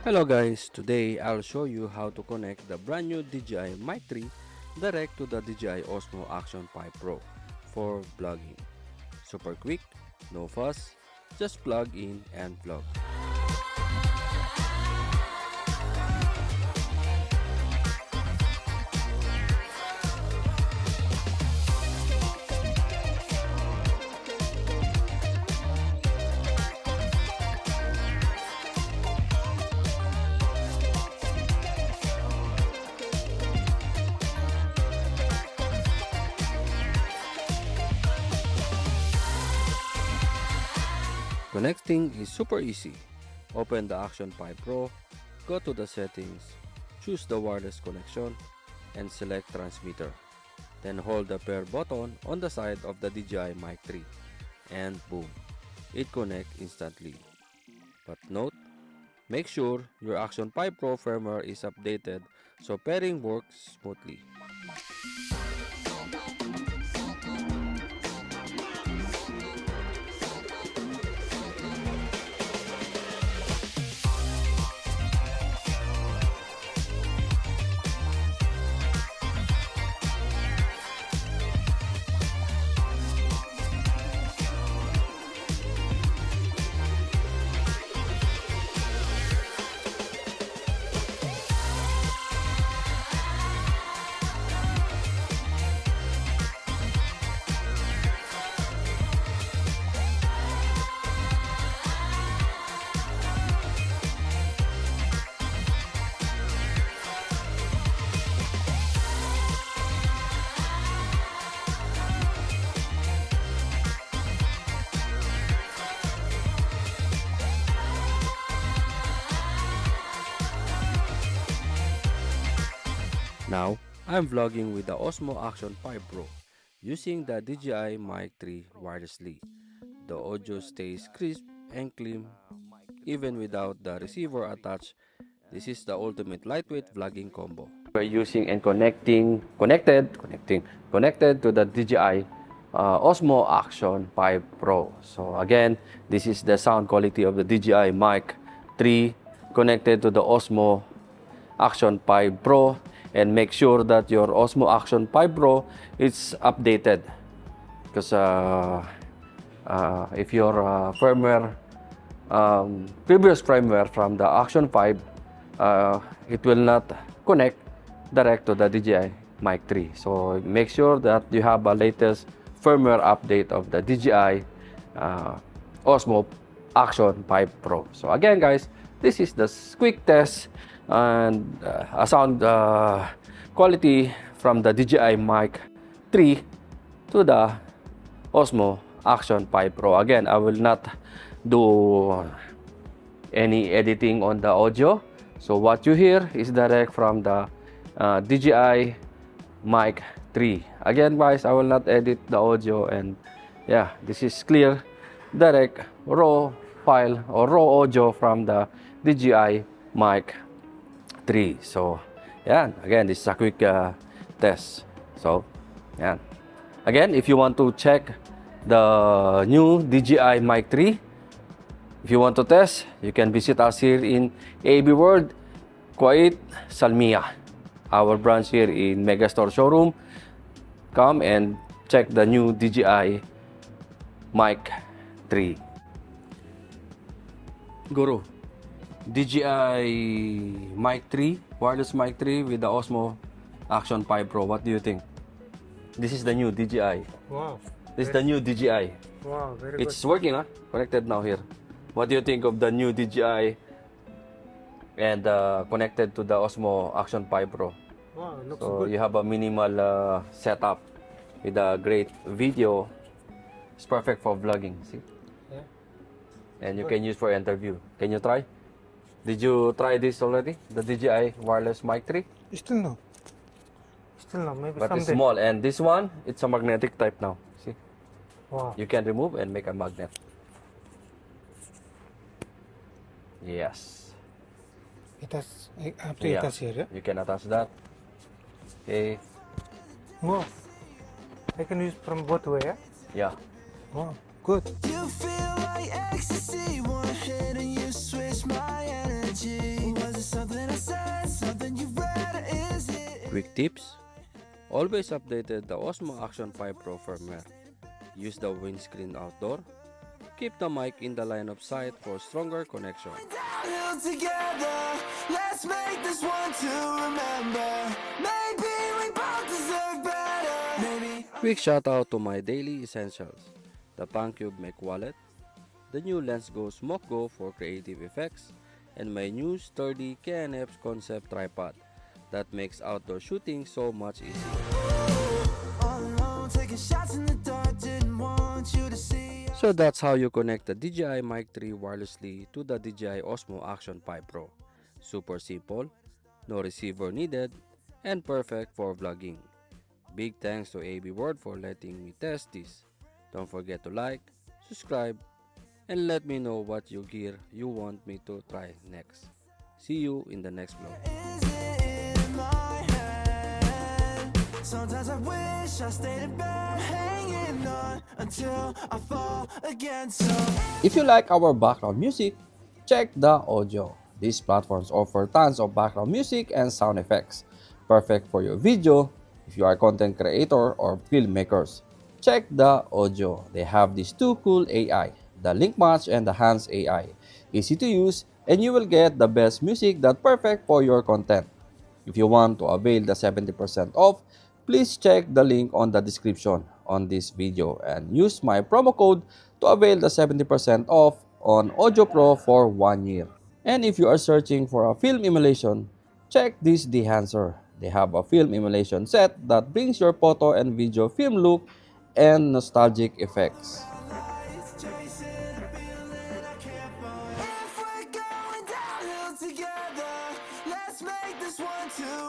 Hello guys, today I'll show you how to connect the brand new DJI Mic 3 direct to the DJI Osmo Action 5 Pro for vlogging. Super quick, no fuss, just plug in and vlog. Connecting is super easy. Open the Action 5 Pro, go to the settings, choose the wireless connection, and select transmitter. Then hold the pair button on the side of the DJI Mic 3 and boom, it connects instantly. But note, make sure your Action 5 Pro firmware is updated so pairing works smoothly. Now, I'm vlogging with the Osmo Action 5 Pro using the DJI Mic 3 wirelessly. The audio stays crisp and clean even without the receiver attached. This is the ultimate lightweight vlogging combo. We're using and connected to the DJI Osmo Action 5 Pro. So again, this is the sound quality of the DJI Mic 3 connected to the Osmo Action 5 Pro. And make sure that your Osmo Action 5 Pro is updated, because if your previous firmware from the Action 5, it will not connect direct to the DJI Mic 3. So make sure that you have a latest firmware update of the DJI Osmo Action 5 Pro. So again guys, this is the quick test and a sound quality from the DJI Mic 3 to the Osmo Action 5 Pro. Again, I will not do any editing on the audio. So what you hear is direct from the DJI Mic 3. Again guys, I will not edit the audio, and yeah, this is clear, direct raw file or raw audio from the DJI Mic 3. So yeah, again, this is a quick test. So yeah, again, if you want to check the new DJI Mic 3, if you want to test, you can visit us here in AB World, Kuwait, Salmiya, our branch here in Megastore showroom. Come and check the new DJI Mic 3. Guru, DJI Mic 3, wireless Mic 3 with the Osmo Action 5 Pro. What do you think? This is the new DJI. Wow. This is the new DJI. Wow, very good. It's working, huh? Connected now here. What do you think of the new DJI and connected to the Osmo Action 5 Pro? Wow, looks So good. you have a minimal setup with a great video. It's perfect for vlogging. See? Yeah. And you can use for interview. Can you try? Did you try this already? The DJI wireless Mic 3? Still no. Still no. Maybe But someday. it's small, and this one, it's a magnetic type now. See? Wow. You can remove and make a magnet. Yes. It has. I have to Yeah. attach here. Yeah? You can attach that. Okay. Wow. I can use from both way. Yeah. Yeah. Wow. Good. You feel like ecstasy, one hit and you switch my energy. something I said, something you've read, is it? Quick tips: always updated the Osmo Action 5 Pro firmware. Use the windscreen outdoor. Keep the mic in the line of sight for stronger connection. Downhill together, let's make this one to remember. Maybe we both deserve better. Maybe Quick shout out to my daily essentials: the PanCube Mic wallet, the new LensGo Smoke Go for creative effects, and my new sturdy KNF concept tripod that makes outdoor shooting so much easier. all alone, taking shots in the dark, didn't want you to see. So that's how you connect the DJI Mic 3 wirelessly to the DJI Osmo Action 5 Pro. Super simple, no receiver needed, and perfect for vlogging. Big thanks to AB World for letting me test this. Don't forget to like, subscribe, and let me know what gear you want me to try next. See you in the next vlog. Is it in my head? Sometimes I wish I stayed in bed, hanging on until I fall again. So If you like our background music, check the audio. These platforms offer tons of background music and sound effects, perfect for your video if you are a content creator or filmmakers. Check the audio. They have these two cool AI, the Link Match and the Hands AI. Easy to use, and you will get the best music that's perfect for your content. If you want to avail the 70% off, please check the link on the description on this video and use my promo code to avail the 70% off on Audio Pro for 1 year. And if you are searching for a film emulation, check this Dehancer. They have a film emulation set that brings your photo and video film look and nostalgic effects. lights chasing a feeling I can't find. If we're going downhill together, let's make this one to